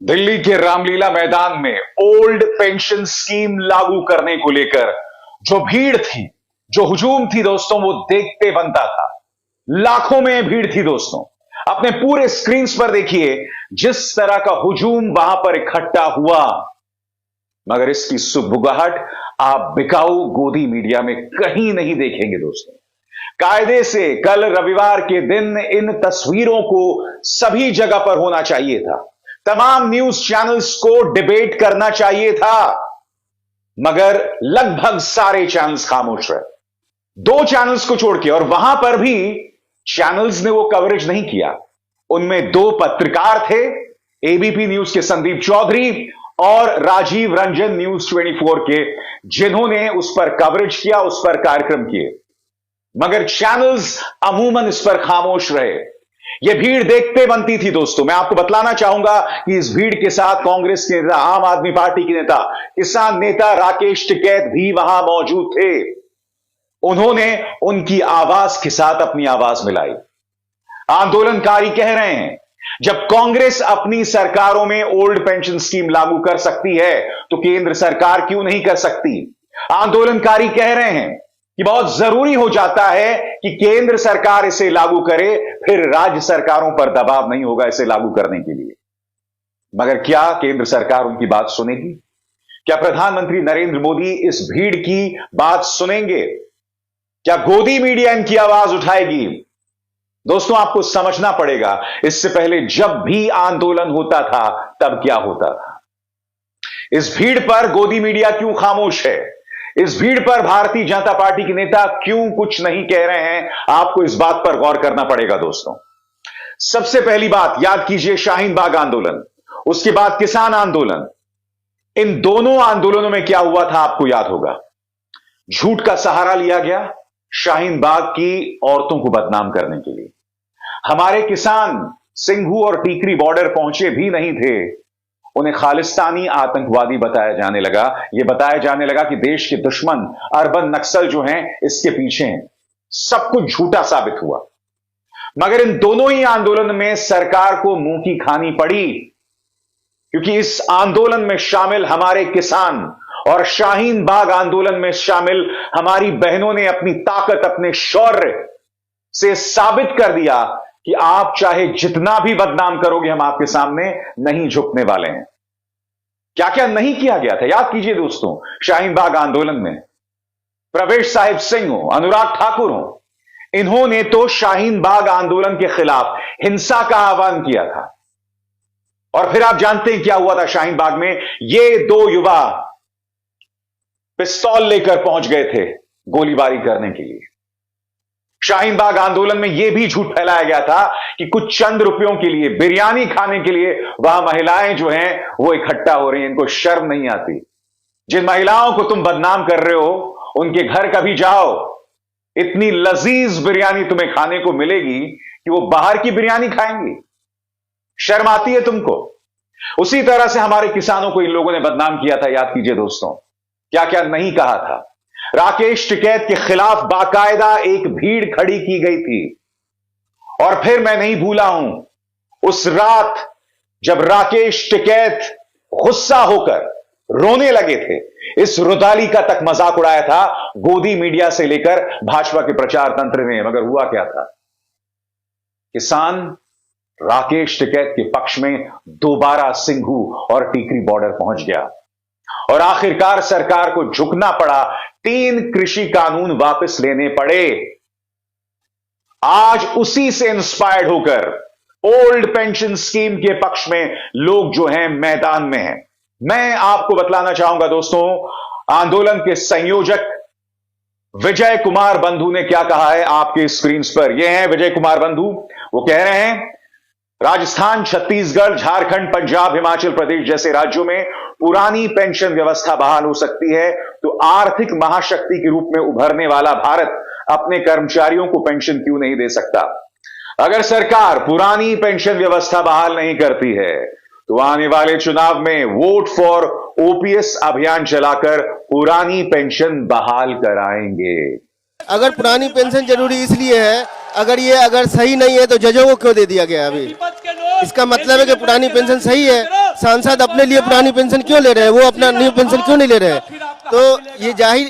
दिल्ली के रामलीला मैदान में ओल्ड पेंशन स्कीम लागू करने को लेकर जो भीड़ थी, जो हुजूम थी दोस्तों, वो देखते बनता था। लाखों में भीड़ थी दोस्तों। अपने पूरे स्क्रीन पर देखिए जिस तरह का हुजूम वहां पर इकट्ठा हुआ, मगर इसकी सुगबुगाहट आप बिकाऊ गोदी मीडिया में कहीं नहीं देखेंगे दोस्तों। कायदे से कल रविवार के दिन इन तस्वीरों को सभी जगह पर होना चाहिए था। तमाम न्यूज चैनल्स को डिबेट करना चाहिए था, मगर लगभग सारे चैनल्स खामोश रहे। दो चैनल्स को छोड़ के, और वहां पर भी चैनल्स ने वो कवरेज नहीं किया। उनमें दो पत्रकार थे, एबीपी न्यूज के संदीप चौधरी और राजीव रंजन न्यूज 24 के, जिन्होंने उस पर कवरेज किया, उस पर कार्यक्रम किए, मगर चैनल्स अमूमन इस पर खामोश रहे। यह भीड़ देखते बनती थी दोस्तों। मैं आपको बतलाना चाहूंगा कि इस भीड़ के साथ कांग्रेस के नेता, आम आदमी पार्टी के नेता, किसान नेता राकेश टिकैत भी वहां मौजूद थे। उन्होंने उनकी आवाज के साथ अपनी आवाज मिलाई। आंदोलनकारी कह रहे हैं, जब कांग्रेस अपनी सरकारों में ओल्ड पेंशन स्कीम लागू कर सकती है तो केंद्र सरकार क्यों नहीं कर सकती। आंदोलनकारी कह रहे हैं कि बहुत जरूरी हो जाता है कि केंद्र सरकार इसे लागू करे, फिर राज्य सरकारों पर दबाव नहीं होगा इसे लागू करने के लिए। मगर क्या केंद्र सरकार उनकी बात सुनेगी? क्या प्रधानमंत्री नरेंद्र मोदी इस भीड़ की बात सुनेंगे? क्या गोदी मीडिया इनकी आवाज उठाएगी? दोस्तों, आपको समझना पड़ेगा, इससे पहले जब भी आंदोलन होता था तब क्या होता था। इस भीड़ पर गोदी मीडिया क्यों खामोश है? इस भीड़ पर भारतीय जनता पार्टी के नेता क्यों कुछ नहीं कह रहे हैं? आपको इस बात पर गौर करना पड़ेगा दोस्तों। सबसे पहली बात याद कीजिए, शाहीन बाग आंदोलन, उसके बाद किसान आंदोलन। इन दोनों आंदोलनों में क्या हुआ था आपको याद होगा। झूठ का सहारा लिया गया शाहीन बाग की औरतों को बदनाम करने के लिए। हमारे किसान सिंघू और टीकरी बॉर्डर पहुंचे भी नहीं थे, उन्हें खालिस्तानी आतंकवादी बताया जाने लगा। यह बताया जाने लगा कि देश के दुश्मन अर्बन नक्सल जो हैं इसके पीछे हैं। सब कुछ झूठा साबित हुआ। मगर इन दोनों ही आंदोलन में सरकार को मुंह की खानी पड़ी, क्योंकि इस आंदोलन में शामिल हमारे किसान और शाहीन बाग आंदोलन में शामिल हमारी बहनों ने अपनी ताकत, अपने शौर्य से साबित कर दिया कि आप चाहे जितना भी बदनाम करोगे, हम आपके सामने नहीं झुकने वाले हैं। क्या क्या नहीं किया गया था याद कीजिए दोस्तों। शाहीन बाग आंदोलन में प्रवेश साहिब सिंह हो, अनुराग ठाकुर हो, इन्होंने तो शाहीन बाग आंदोलन के खिलाफ हिंसा का आह्वान किया था। और फिर आप जानते हैं क्या हुआ था शाहीन बाग में। ये दो युवा पिस्तौल लेकर पहुंच गए थे गोलीबारी करने के लिए। शाहीन बाग आंदोलन में यह भी झूठ फैलाया गया था कि कुछ चंद रुपयों के लिए, बिरयानी खाने के लिए वहां महिलाएं जो हैं वो इकट्ठा हो रही हैं। इनको शर्म नहीं आती। जिन महिलाओं को तुम बदनाम कर रहे हो उनके घर कभी जाओ, इतनी लजीज बिरयानी तुम्हें खाने को मिलेगी कि वो बाहर की बिरयानी खाएंगी। शर्म आती है तुमको? उसी तरह से हमारे किसानों को इन लोगों ने बदनाम किया था। याद कीजिए दोस्तों, क्या क्या नहीं कहा था। राकेश टिकैत के खिलाफ बाकायदा एक भीड़ खड़ी की गई थी। और फिर मैं नहीं भूला हूं उस रात जब राकेश टिकैत गुस्सा होकर रोने लगे थे। इस रुदाली का तक मजाक उड़ाया था गोदी मीडिया से लेकर भाजपा के प्रचार तंत्र ने। मगर हुआ क्या था, किसान राकेश टिकैत के पक्ष में दोबारा सिंघू और टीकरी बॉर्डर पहुंच गया और आखिरकार सरकार को झुकना पड़ा। 3 कृषि कानून वापस लेने पड़े। आज उसी से इंस्पायर्ड होकर ओल्ड पेंशन स्कीम के पक्ष में लोग जो हैं मैदान में हैं। मैं आपको बतलाना चाहूंगा दोस्तों, आंदोलन के संयोजक विजय कुमार बंधु ने क्या कहा है आपके स्क्रीन पर। यह है विजय कुमार बंधु। वो कह रहे हैं, राजस्थान, छत्तीसगढ़, झारखंड, पंजाब, हिमाचल प्रदेश जैसे राज्यों में पुरानी पेंशन व्यवस्था बहाल हो सकती है तो आर्थिक महाशक्ति के रूप में उभरने वाला भारत अपने कर्मचारियों को पेंशन क्यों नहीं दे सकता। अगर सरकार पुरानी पेंशन व्यवस्था बहाल नहीं करती है तो आने वाले चुनाव में वोट फॉर ओपीएस अभियान चलाकर पुरानी पेंशन बहाल कराएंगे। अगर पुरानी पेंशन जरूरी इसलिए है, अगर सही नहीं है तो जजों को क्यों दे दिया गया अभी? इसका मतलब है कि पुरानी पेंशन सही है सांसद अपने लिए पुरानी पेंशन क्यों ले रहे हैं, वो अपना न्यू पेंशन क्यों नहीं ले रहे हैं? तो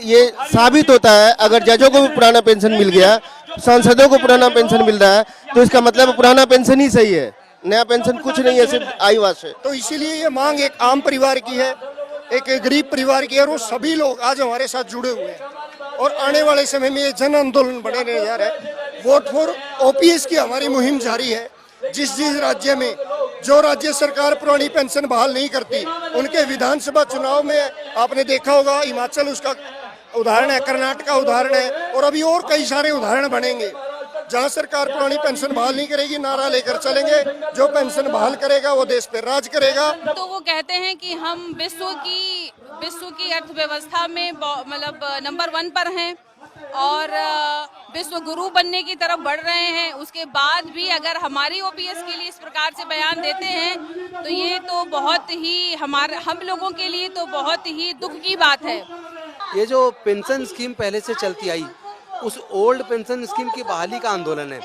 ये साबित होता है, अगर जजों को भी पुराना पेंशन मिल गया, सांसदों को पुराना पेंशन मिल रहा है, तो इसका मतलब पुराना पेंशन ही सही है, नया पेंशन कुछ नहीं है, सिर्फ आयु से। तो इसीलिए ये मांग एक आम परिवार की है, एक गरीब परिवार की है, और वो सभी लोग आज हमारे साथ जुड़े हुए हैं और आने वाले समय में ये जन आंदोलन बढ़ने जा रहा है। वोट फॉर ओपीएस की हमारी मुहिम जारी है। जिस जिस राज्य में जो राज्य सरकार पुरानी पेंशन बहाल नहीं करती, उनके विधानसभा चुनाव में आपने देखा होगा, हिमाचल उसका उदाहरण है, कर्नाटक का उदाहरण है, और अभी और कई सारे उदाहरण बनेंगे जहां सरकार पुरानी पेंशन बहाल नहीं करेगी। नारा लेकर चलेंगे, जो पेंशन बहाल करेगा वो देश पे राज करेगा। तो वो कहते हैं कि हम विश्व की अर्थव्यवस्था में मतलब नंबर 1 पर हैं और विश्व गुरु बनने की तरफ बढ़ रहे हैं। उसके बाद भी अगर हमारी ओपीएस के लिए इस प्रकार से बयान देते हैं तो ये तो बहुत ही हम लोगों के लिए तो बहुत ही दुख की बात है। ये जो पेंशन स्कीम पहले से चलती आई, उस ओल्ड पेंशन स्कीम की बहाली का आंदोलन है।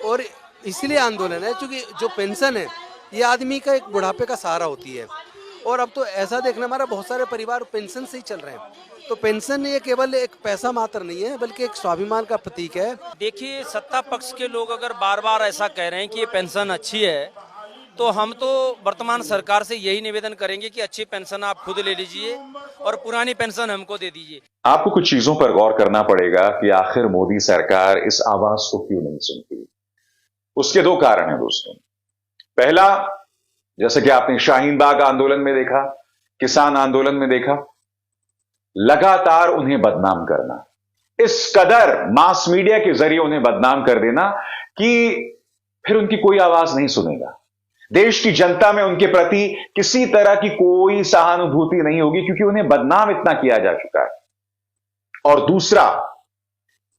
और इसलिए आंदोलन है क्योंकि जो पेंशन है ये आदमी का एक बुढ़ापे का सहारा होती है। और अब तो ऐसा देखना, हमारा बहुत सारे परिवार पेंशन से ही चल रहे हैं। तो पेंशन ये केवल एक पैसा मात्र नहीं है, बल्कि एक स्वाभिमान का प्रतीक है। देखिए, सत्ता पक्ष के लोग अगर बार बार ऐसा कह रहे हैं कि ये पेंशन अच्छी है, तो हम तो वर्तमान सरकार से यही निवेदन करेंगे कि अच्छी पेंशन आप खुद ले लीजिए और पुरानी पेंशन हमको दे दीजिए। आपको कुछ चीजों पर गौर करना पड़ेगा कि आखिर मोदी सरकार इस आवाज को क्यों नहीं सुनती। उसके 2 कारण हैं दोस्तों। पहला, जैसे कि आपने शाहीन बाग आंदोलन में देखा, किसान आंदोलन में देखा, लगातार उन्हें बदनाम करना, इस कदर मास मीडिया के जरिए उन्हें बदनाम कर देना कि फिर उनकी कोई आवाज नहीं सुनेगा। देश की जनता में उनके प्रति किसी तरह की कोई सहानुभूति नहीं होगी, क्योंकि उन्हें बदनाम इतना किया जा चुका है। और दूसरा,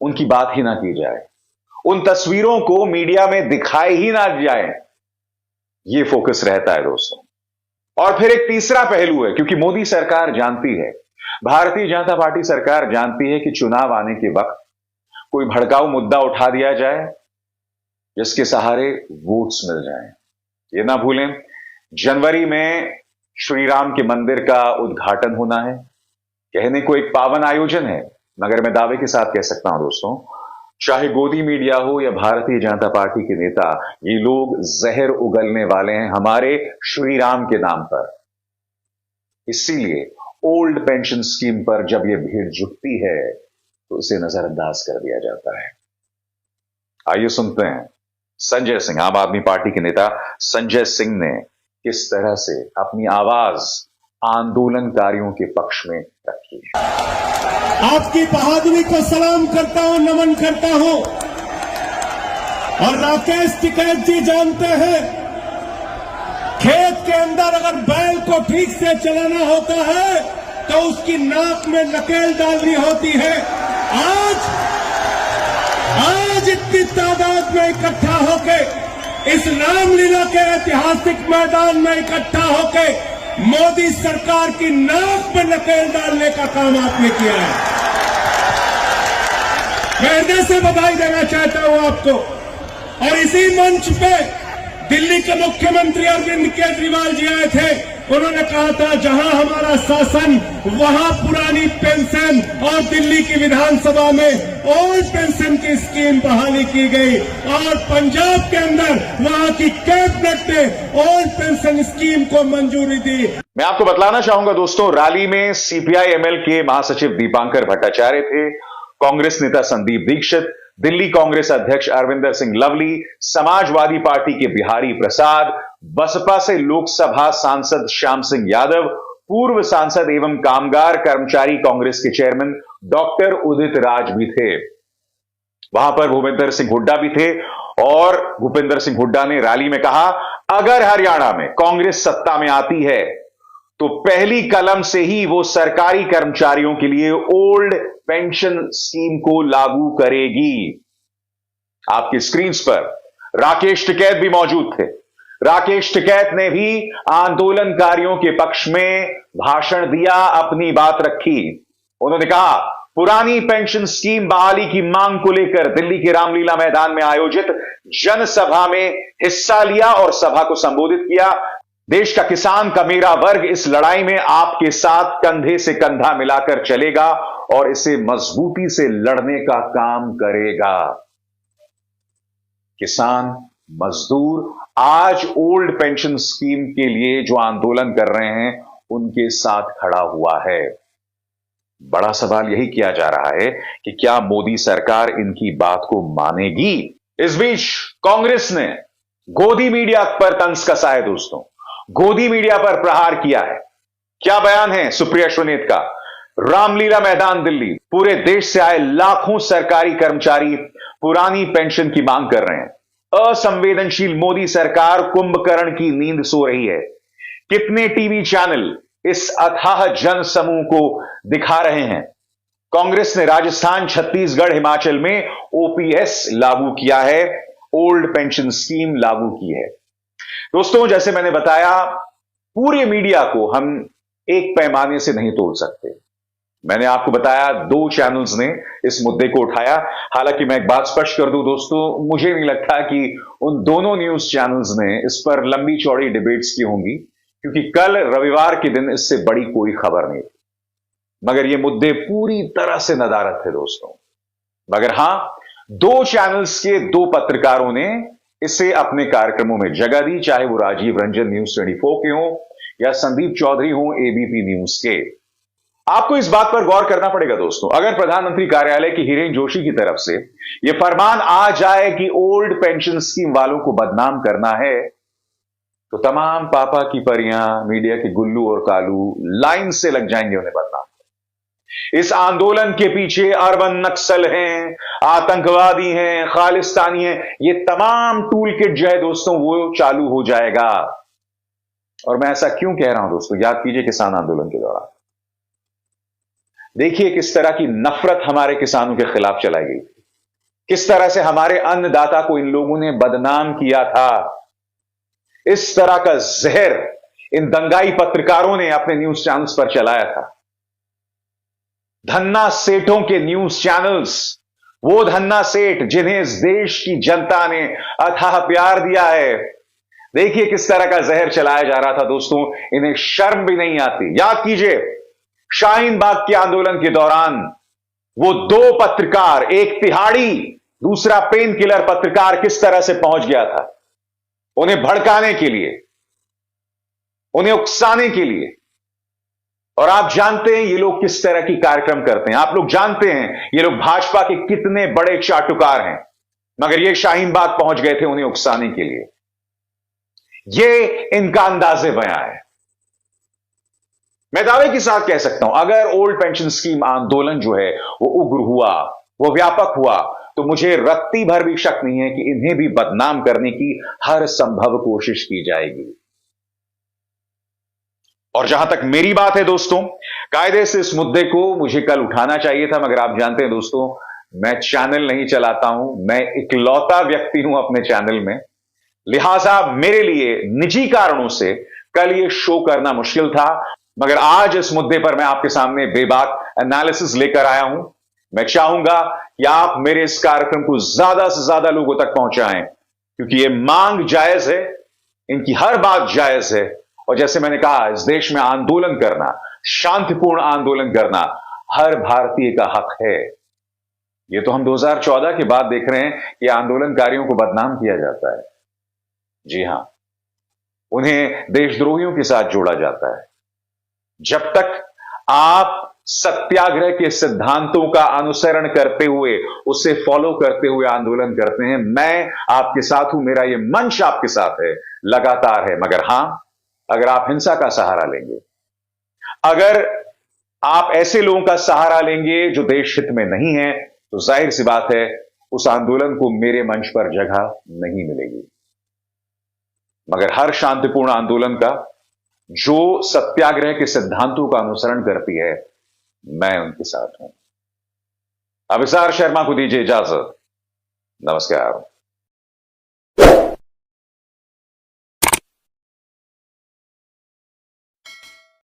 उनकी बात ही ना की जाए, उन तस्वीरों को मीडिया में दिखाए ही ना जाए, यह फोकस रहता है दोस्तों। और फिर एक तीसरा पहलू है, क्योंकि मोदी सरकार जानती है, भारतीय जनता पार्टी सरकार जानती है कि चुनाव आने के वक्त कोई भड़काऊ मुद्दा उठा दिया जाए जिसके सहारे वोट्स मिल जाएं। ये ना भूलें, जनवरी में श्री राम के मंदिर का उद्घाटन होना है। कहने को एक पावन आयोजन है, मगर मैं दावे के साथ कह सकता हूं दोस्तों, चाहे गोदी मीडिया हो या भारतीय जनता पार्टी के नेता, ये लोग जहर उगलने वाले हैं हमारे श्री राम के नाम पर। इसीलिए ओल्ड पेंशन स्कीम पर जब यह भीड़ जुटती है तो इसे नजरअंदाज कर दिया जाता है। आइए सुनते हैं संजय सिंह, आम आदमी पार्टी के नेता संजय सिंह ने किस तरह से अपनी आवाज आंदोलनकारियों के पक्ष में रखी है। आपकी बहादुरी को सलाम करता हूं, नमन करता हूं। और राकेश टिकैत जी जानते हैं, खेत के अंदर अगर बैल को ठीक से चलाना होता है तो उसकी नाक में नकेल डालनी होती है। आज इतनी तादाद में इकट्ठा होके इस रामलीला के ऐतिहासिक मैदान में इकट्ठा होके मोदी सरकार की नाक में नकेल डालने का काम आपने किया है। मैं हृदय से बधाई देना चाहता हूं आपको। और इसी मंच पे दिल्ली के मुख्यमंत्री अरविंद केजरीवाल जी आए थे, उन्होंने कहा था जहां हमारा शासन वहां पुरानी पेंशन, और दिल्ली की विधानसभा में ओल्ड पेंशन की स्कीम बहाली की गई, और पंजाब के अंदर वहां की कैबिनेट ने ओल्ड पेंशन स्कीम को मंजूरी दी। मैं आपको बतलाना चाहूंगा दोस्तों, रैली में सीपीआई एमएल के महासचिव दीपांकर भट्टाचार्य थे, कांग्रेस नेता संदीप दीक्षित, दिल्ली कांग्रेस अध्यक्ष अरविंदर सिंह लवली, समाजवादी पार्टी के बिहारी प्रसाद, बसपा से लोकसभा सांसद श्याम सिंह यादव, पूर्व सांसद एवं कामगार कर्मचारी कांग्रेस के चेयरमैन डॉक्टर उदित राज भी थे। वहां पर भूपेंद्र सिंह हुड्डा भी थे, और भूपेंद्र सिंह हुड्डा ने रैली में कहा, अगर हरियाणा में कांग्रेस सत्ता में आती है तो पहली कलम से ही वो सरकारी कर्मचारियों के लिए ओल्ड पेंशन स्कीम को लागू करेगी। आपकी स्क्रीन पर राकेश टिकैत भी मौजूद थे। राकेश टिकैत ने भी आंदोलनकारियों के पक्ष में भाषण दिया, अपनी बात रखी। उन्होंने कहा, पुरानी पेंशन स्कीम बहाली की मांग को लेकर दिल्ली के रामलीला मैदान में आयोजित जनसभा में हिस्सा लिया और सभा को संबोधित किया। देश का किसान का मेरा वर्ग इस लड़ाई में आपके साथ कंधे से कंधा मिलाकर चलेगा और इसे मजबूती से लड़ने का काम करेगा। किसान, मजदूर आज ओल्ड पेंशन स्कीम के लिए जो आंदोलन कर रहे हैं उनके साथ खड़ा हुआ है। बड़ा सवाल यही किया जा रहा है कि क्या मोदी सरकार इनकी बात को मानेगी। इस बीच कांग्रेस ने गोदी मीडिया पर तंज कसा है दोस्तों, गोदी मीडिया पर प्रहार किया है। क्या बयान है सुप्रिया श्रीनेत का। रामलीला मैदान दिल्ली, पूरे देश से आए लाखों सरकारी कर्मचारी पुरानी पेंशन की मांग कर रहे हैं। असंवेदनशील मोदी सरकार कुंभकर्ण की नींद सो रही है। कितने टीवी चैनल इस अथाह जन समूह को दिखा रहे हैं। कांग्रेस ने राजस्थान, छत्तीसगढ़, हिमाचल में ओपीएस लागू किया है, ओल्ड पेंशन स्कीम लागू की है। दोस्तों, जैसे मैंने बताया, पूरे मीडिया को हम एक पैमाने से नहीं तोड़ सकते। मैंने आपको बताया 2 चैनल्स ने इस मुद्दे को उठाया। हालांकि मैं एक बात स्पष्ट कर दूं दोस्तों, मुझे नहीं लगता कि उन दोनों न्यूज चैनल्स ने इस पर लंबी चौड़ी डिबेट्स की होंगी, क्योंकि कल रविवार के दिन इससे बड़ी कोई खबर नहीं थी। मगर ये मुद्दे पूरी तरह से नदारद थे दोस्तों। मगर हां, 2 चैनल्स के 2 पत्रकारों ने इसे अपने कार्यक्रमों में जगह दी, चाहे वो राजीव रंजन न्यूज 24 के हों या संदीप चौधरी हों एबीपी न्यूज के। आपको इस बात पर गौर करना पड़ेगा दोस्तों, अगर प्रधानमंत्री कार्यालय की हिरेन जोशी की तरफ से यह फरमान आ जाए कि ओल्ड पेंशन स्कीम वालों को बदनाम करना है, तो तमाम पापा की परियां, मीडिया के गुल्लू और कालू लाइन से लग जाएंगे उन्हें बदनाम। इस आंदोलन के पीछे अरबन नक्सल हैं, आतंकवादी हैं, खालिस्तानी हैं, ये तमाम टूल किट जो है दोस्तों वो चालू हो जाएगा। और मैं ऐसा क्यों कह रहा हूं दोस्तों, याद कीजिए किसान आंदोलन के दौरान देखिए किस तरह की नफरत हमारे किसानों के खिलाफ चलाई गई, किस तरह से हमारे अन्नदाता को इन लोगों ने बदनाम किया था। इस तरह का जहर इन दंगाई पत्रकारों ने अपने न्यूज चैनल्स पर चलाया था। धन्ना सेठों के न्यूज चैनल्स, वो धन्ना सेठ जिन्हें इस देश की जनता ने अथाह प्यार दिया है, देखिए किस तरह का जहर चलाया जा रहा था दोस्तों। इन्हें शर्म भी नहीं आती। याद कीजिए शाहीन बाग के आंदोलन के दौरान वो 2 पत्रकार, एक तिहाड़ी, दूसरा पेन किलर पत्रकार किस तरह से पहुंच गया था उन्हें भड़काने के लिए, उन्हें उकसाने के लिए। और आप जानते हैं ये लोग किस तरह की कार्यक्रम करते हैं, आप लोग जानते हैं ये लोग भाजपा के कितने बड़े चाटुकार हैं, मगर ये शाहीन बाग पहुंच गए थे उन्हें उकसाने के लिए। ये इनका अंदाजे बयां है। मैं दावे के साथ कह सकता हूं, अगर ओल्ड पेंशन स्कीम आंदोलन जो है वो उग्र हुआ, वो व्यापक हुआ, तो मुझे रत्ती भर भी शक नहीं है कि इन्हें भी बदनाम करने की हर संभव कोशिश की जाएगी। और जहां तक मेरी बात है दोस्तों, कायदे से इस मुद्दे को मुझे कल उठाना चाहिए था, मगर आप जानते हैं दोस्तों मैं चैनल नहीं चलाता हूं, मैं इकलौता व्यक्ति हूं अपने चैनल में, लिहाजा मेरे लिए निजी कारणों से कल ये शो करना मुश्किल था। मगर आज इस मुद्दे पर मैं आपके सामने बेबाक एनालिसिस लेकर आया हूं। मैं चाहूंगा कि आप मेरे इस कार्यक्रम को ज्यादा से ज्यादा लोगों तक पहुंचाएं, क्योंकि ये मांग जायज है, इनकी हर बात जायज है। और जैसे मैंने कहा, इस देश में आंदोलन करना, शांतिपूर्ण आंदोलन करना हर भारतीय का हक है। ये तो हम 2014 के बाद देख रहे हैं कि आंदोलनकारियों को बदनाम किया जाता है। जी हां, उन्हें देशद्रोहियों के साथ जोड़ा जाता है। जब तक आप सत्याग्रह के सिद्धांतों का अनुसरण करते हुए, उसे फॉलो करते हुए आंदोलन करते हैं, मैं आपके साथ हूं, मेरा यह मंच आपके साथ है, लगातार है। मगर हां, अगर आप हिंसा का सहारा लेंगे, अगर आप ऐसे लोगों का सहारा लेंगे जो देश हित में नहीं है, तो जाहिर सी बात है उस आंदोलन को मेरे मंच पर जगह नहीं मिलेगी। मगर हर शांतिपूर्ण आंदोलन का जो सत्याग्रह के सिद्धांतों का अनुसरण करती है, मैं उनके साथ हूं। अभिसार शर्मा को दीजिए इजाजत। नमस्कार।